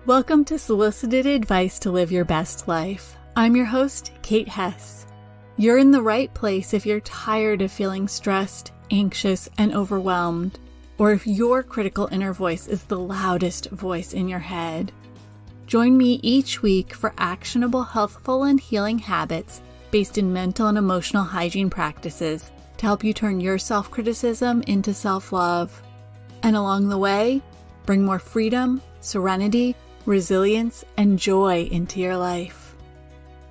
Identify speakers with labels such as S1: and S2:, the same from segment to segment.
S1: Welcome to Solicited Advice to Live Your Best Life. I'm your host, Kate Hess. You're in the right place if you're tired of feeling stressed, anxious, and overwhelmed, or if your critical inner voice is the loudest voice in your head. Join me each week for actionable, healthful, and healing habits based in mental and emotional hygiene practices to help you turn your self-criticism into self-love. And along the way, bring more freedom, serenity, resilience, and joy into your life.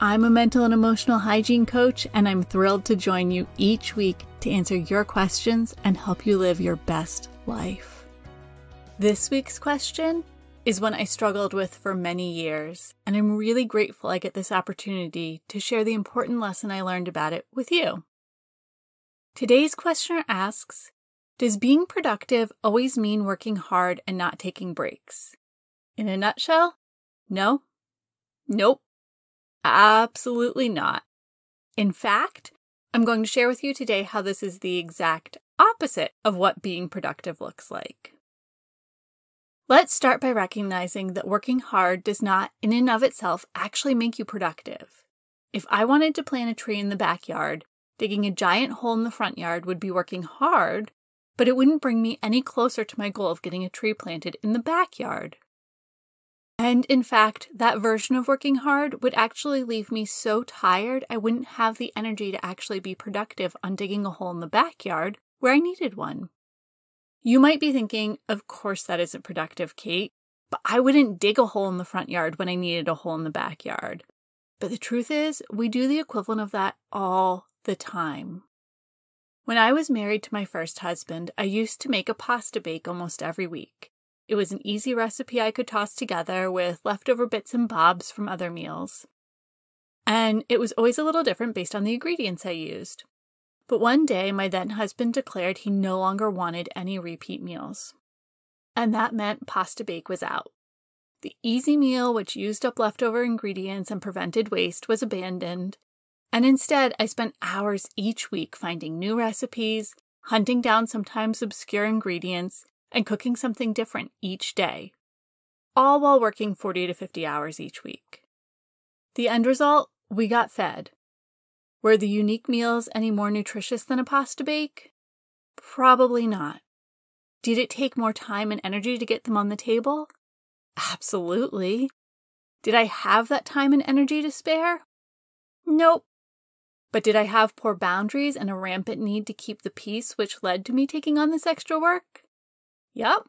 S1: I'm a mental and emotional hygiene coach, and I'm thrilled to join you each week to answer your questions and help you live your best life. This week's question is one I struggled with for many years, and I'm really grateful I get this opportunity to share the important lesson I learned about it with you. Today's questioner asks, does being productive always mean working hard and not taking breaks? In a nutshell, no. Nope. Absolutely not. In fact, I'm going to share with you today how this is the exact opposite of what being productive looks like. Let's start by recognizing that working hard does not, in and of itself, actually make you productive. If I wanted to plant a tree in the backyard, digging a giant hole in the front yard would be working hard, but it wouldn't bring me any closer to my goal of getting a tree planted in the backyard. And in fact, that version of working hard would actually leave me so tired I wouldn't have the energy to actually be productive on digging a hole in the backyard where I needed one. You might be thinking, of course that isn't productive, Kate, but I wouldn't dig a hole in the front yard when I needed a hole in the backyard. But the truth is, we do the equivalent of that all the time. When I was married to my first husband, I used to make a pasta bake almost every week. It was an easy recipe I could toss together with leftover bits and bobs from other meals. And it was always a little different based on the ingredients I used. But one day, my then husband declared he no longer wanted any repeat meals. And that meant pasta bake was out. The easy meal, which used up leftover ingredients and prevented waste, was abandoned. And instead, I spent hours each week finding new recipes, hunting down sometimes obscure ingredients, and cooking something different each day, all while working 40 to 50 hours each week. The end result? We got fed. Were the unique meals any more nutritious than a pasta bake? Probably not. Did it take more time and energy to get them on the table? Absolutely. Did I have that time and energy to spare? Nope. But did I have poor boundaries and a rampant need to keep the peace, which led to me taking on this extra work? Yep.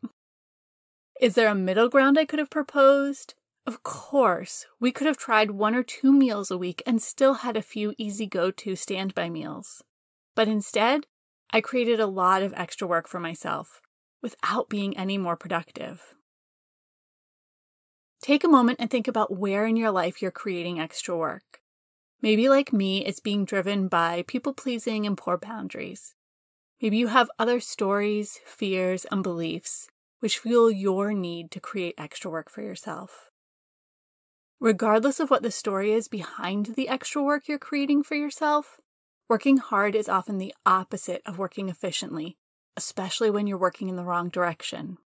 S1: Is there a middle ground I could have proposed? Of course. We could have tried 1 or 2 meals a week and still had a few easy go-to standby meals. But instead, I created a lot of extra work for myself without being any more productive. Take a moment and think about where in your life you're creating extra work. Maybe like me, it's being driven by people-pleasing and poor boundaries. Maybe you have other stories, fears, and beliefs which fuel your need to create extra work for yourself. Regardless of what the story is behind the extra work you're creating for yourself, working hard is often the opposite of working efficiently, especially when you're working in the wrong direction.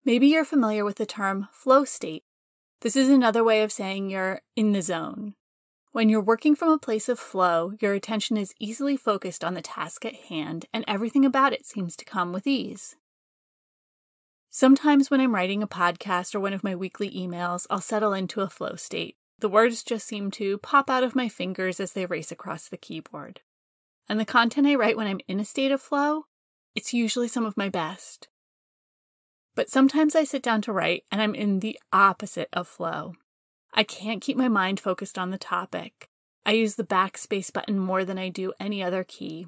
S1: Maybe you're familiar with the term flow state. This is another way of saying you're in the zone. When you're working from a place of flow, your attention is easily focused on the task at hand, and everything about it seems to come with ease. Sometimes when I'm writing a podcast or one of my weekly emails, I'll settle into a flow state. The words just seem to pop out of my fingers as they race across the keyboard. And the content I write when I'm in a state of flow, it's usually some of my best. But sometimes I sit down to write and I'm in the opposite of flow. I can't keep my mind focused on the topic. I use the backspace button more than I do any other key.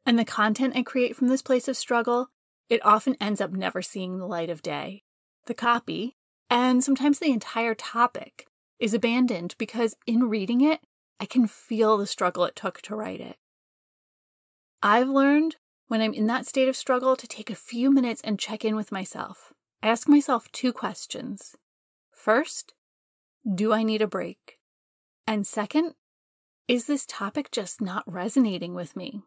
S1: And the content I create from this place of struggle, it often ends up never seeing the light of day. The copy, and sometimes the entire topic, is abandoned because in reading it, I can feel the struggle it took to write it. I've learned when I'm in that state of struggle to take a few minutes and check in with myself. I ask myself 2 questions. First, do I need a break? And second, is this topic just not resonating with me?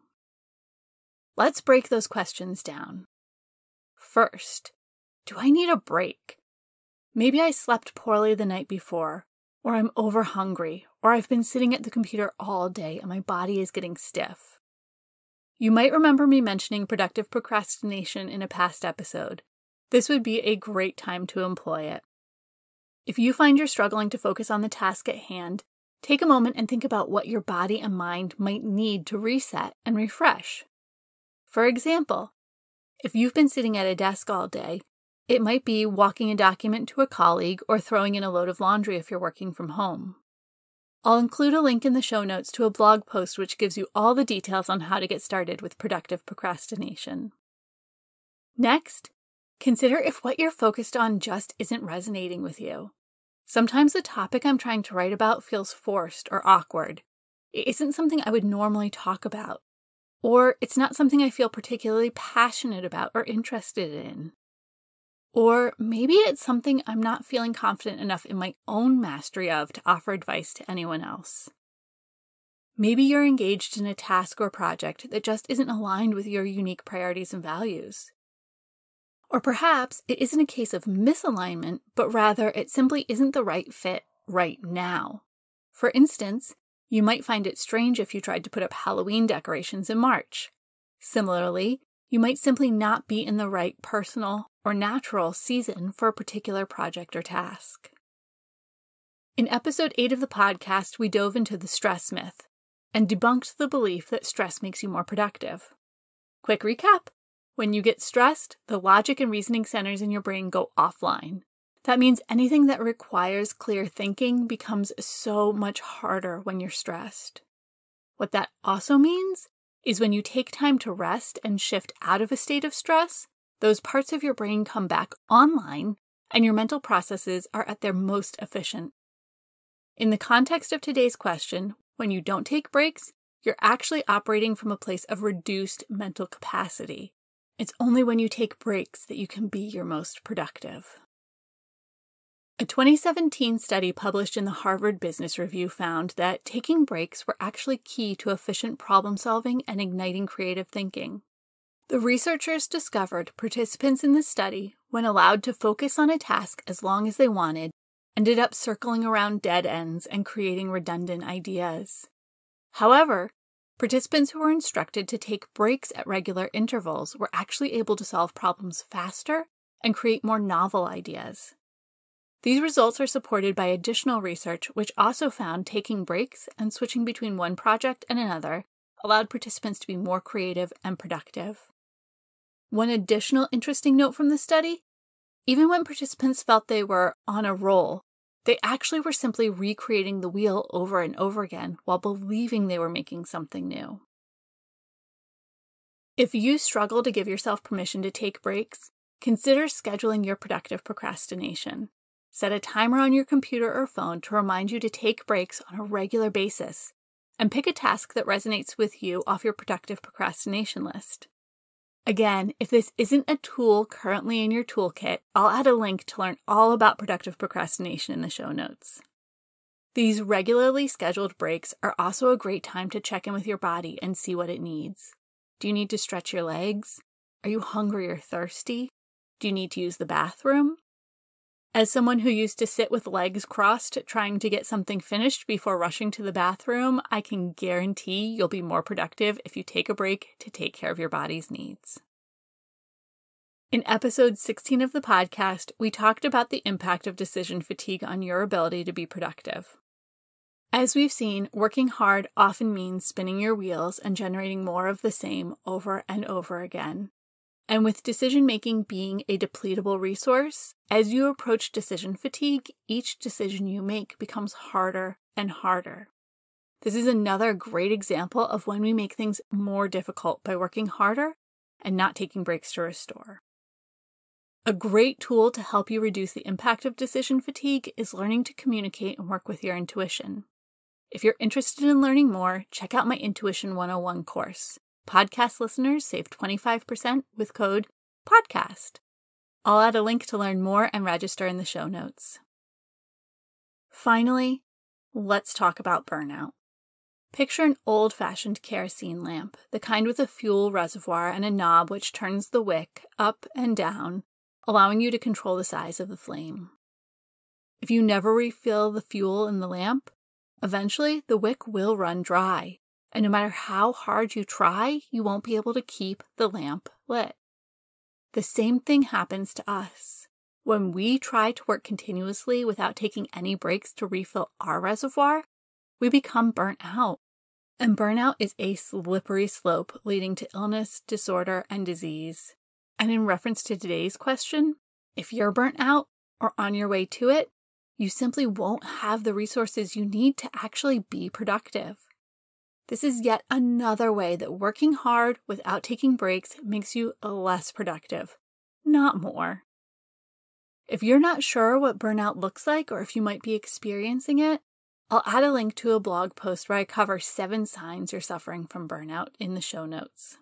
S1: Let's break those questions down. First, do I need a break? Maybe I slept poorly the night before, or I'm over hungry, or I've been sitting at the computer all day and my body is getting stiff. You might remember me mentioning productive procrastination in a past episode. This would be a great time to employ it. If you find you're struggling to focus on the task at hand, take a moment and think about what your body and mind might need to reset and refresh. For example, if you've been sitting at a desk all day, it might be walking a document to a colleague or throwing in a load of laundry if you're working from home. I'll include a link in the show notes to a blog post which gives you all the details on how to get started with productive procrastination. Next, consider if what you're focused on just isn't resonating with you. Sometimes the topic I'm trying to write about feels forced or awkward. It isn't something I would normally talk about, or it's not something I feel particularly passionate about or interested in. Or maybe it's something I'm not feeling confident enough in my own mastery of to offer advice to anyone else. Maybe you're engaged in a task or project that just isn't aligned with your unique priorities and values. Or perhaps it isn't a case of misalignment, but rather it simply isn't the right fit right now. For instance, you might find it strange if you tried to put up Halloween decorations in March. Similarly, you might simply not be in the right personal or natural season for a particular project or task. In episode 8 of the podcast, we dove into the stress myth and debunked the belief that stress makes you more productive. Quick recap. When you get stressed, the logic and reasoning centers in your brain go offline. That means anything that requires clear thinking becomes so much harder when you're stressed. What that also means is when you take time to rest and shift out of a state of stress, those parts of your brain come back online and your mental processes are at their most efficient. In the context of today's question, when you don't take breaks, you're actually operating from a place of reduced mental capacity. It's only when you take breaks that you can be your most productive. A 2017 study published in the Harvard Business Review found that taking breaks were actually key to efficient problem solving and igniting creative thinking. The researchers discovered participants in the study, when allowed to focus on a task as long as they wanted, ended up circling around dead ends and creating redundant ideas. However, participants who were instructed to take breaks at regular intervals were actually able to solve problems faster and create more novel ideas. These results are supported by additional research which also found taking breaks and switching between one project and another allowed participants to be more creative and productive. One additional interesting note from the study, even when participants felt they were on a roll, they actually were simply recreating the wheel over and over again while believing they were making something new. If you struggle to give yourself permission to take breaks, consider scheduling your productive procrastination. Set a timer on your computer or phone to remind you to take breaks on a regular basis, and pick a task that resonates with you off your productive procrastination list. Again, if this isn't a tool currently in your toolkit, I'll add a link to learn all about productive procrastination in the show notes. These regularly scheduled breaks are also a great time to check in with your body and see what it needs. Do you need to stretch your legs? Are you hungry or thirsty? Do you need to use the bathroom? As someone who used to sit with legs crossed trying to get something finished before rushing to the bathroom, I can guarantee you'll be more productive if you take a break to take care of your body's needs. In episode 16 of the podcast, we talked about the impact of decision fatigue on your ability to be productive. As we've seen, working hard often means spinning your wheels and generating more of the same over and over again. And with decision-making being a depletable resource, as you approach decision fatigue, each decision you make becomes harder and harder. This is another great example of when we make things more difficult by working harder and not taking breaks to restore. A great tool to help you reduce the impact of decision fatigue is learning to communicate and work with your intuition. If you're interested in learning more, check out my Intuition 101 course. Podcast listeners save 25% with code PODCAST. I'll add a link to learn more and register in the show notes. Finally, let's talk about burnout. Picture an old-fashioned kerosene lamp, the kind with a fuel reservoir and a knob which turns the wick up and down, allowing you to control the size of the flame. If you never refill the fuel in the lamp, eventually the wick will run dry, and no matter how hard you try, you won't be able to keep the lamp lit. The same thing happens to us. When we try to work continuously without taking any breaks to refill our reservoir, we become burnt out. And burnout is a slippery slope leading to illness, disorder, and disease. And in reference to today's question, if you're burnt out or on your way to it, you simply won't have the resources you need to actually be productive. This is yet another way that working hard without taking breaks makes you less productive, not more. If you're not sure what burnout looks like or if you might be experiencing it, I'll add a link to a blog post where I cover 7 signs you're suffering from burnout in the show notes.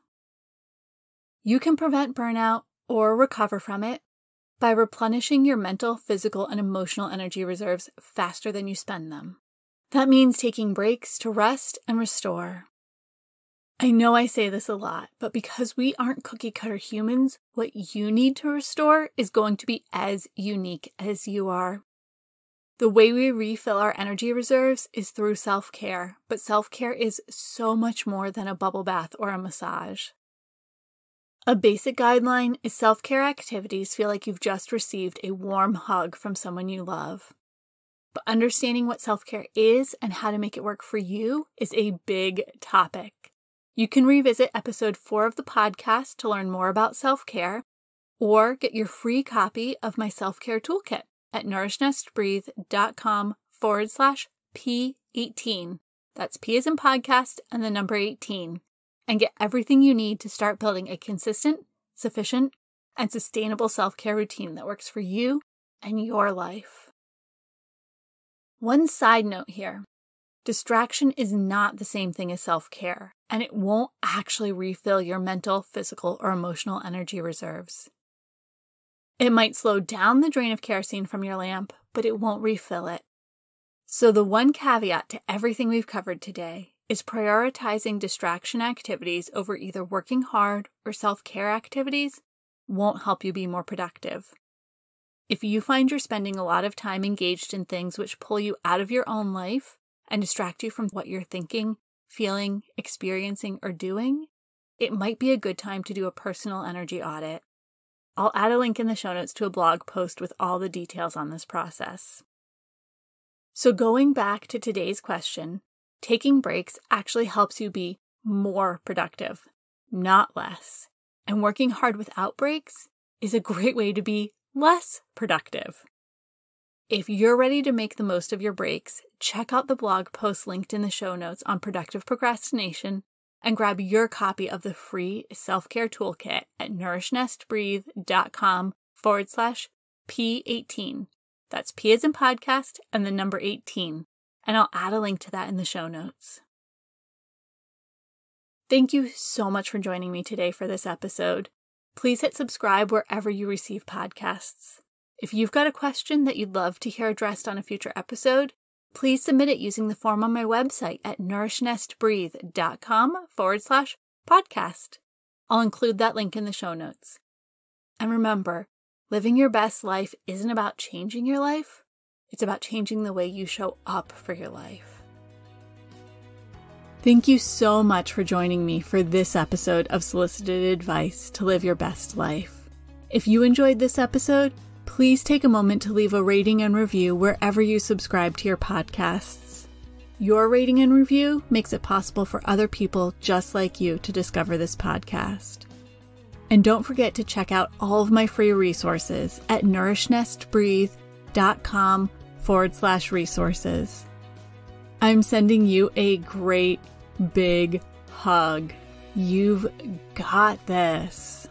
S1: You can prevent burnout or recover from it by replenishing your mental, physical, and emotional energy reserves faster than you spend them. That means taking breaks to rest and restore. I know I say this a lot, but because we aren't cookie-cutter humans, what you need to restore is going to be as unique as you are. The way we refill our energy reserves is through self-care, but self-care is so much more than a bubble bath or a massage. A basic guideline is self-care activities feel like you've just received a warm hug from someone you love. But understanding what self-care is and how to make it work for you is a big topic. You can revisit episode 4 of the podcast to learn more about self-care, or get your free copy of my Self-Care Toolkit at nourishnesttbreathe.com/P18. That's P as in podcast and the number 18. And get everything you need to start building a consistent, sufficient, and sustainable self-care routine that works for you and your life. One side note here. Distraction is not the same thing as self-care, and it won't actually refill your mental, physical, or emotional energy reserves. It might slow down the drain of kerosene from your lamp, but it won't refill it. So the one caveat to everything we've covered today is prioritizing distraction activities over either working hard or self-care activities won't help you be more productive. If you find you're spending a lot of time engaged in things which pull you out of your own life and distract you from what you're thinking, feeling, experiencing, or doing, it might be a good time to do a personal energy audit. I'll add a link in the show notes to a blog post with all the details on this process. So going back to today's question, taking breaks actually helps you be more productive, not less. And working hard without breaks is a great way to be less productive. If you're ready to make the most of your breaks, check out the blog post linked in the show notes on productive procrastination and grab your copy of the free Self-Care Toolkit at nourishnesttbreathe.com/P18. That's P as in podcast and the number 18. And I'll add a link to that in the show notes. Thank you so much for joining me today for this episode. Please hit subscribe wherever you receive podcasts. If you've got a question that you'd love to hear addressed on a future episode, please submit it using the form on my website at nourishnesttbreathe.com/podcast. I'll include that link in the show notes. And remember, living your best life isn't about changing your life. It's about changing the way you show up for your life. Thank you so much for joining me for this episode of Solicited Advice to Live Your Best Life. If you enjoyed this episode, please take a moment to leave a rating and review wherever you subscribe to your podcasts. Your rating and review makes it possible for other people just like you to discover this podcast. And don't forget to check out all of my free resources at nourishnesttbreathe.com/resources. I'm sending you a great big hug. You've got this.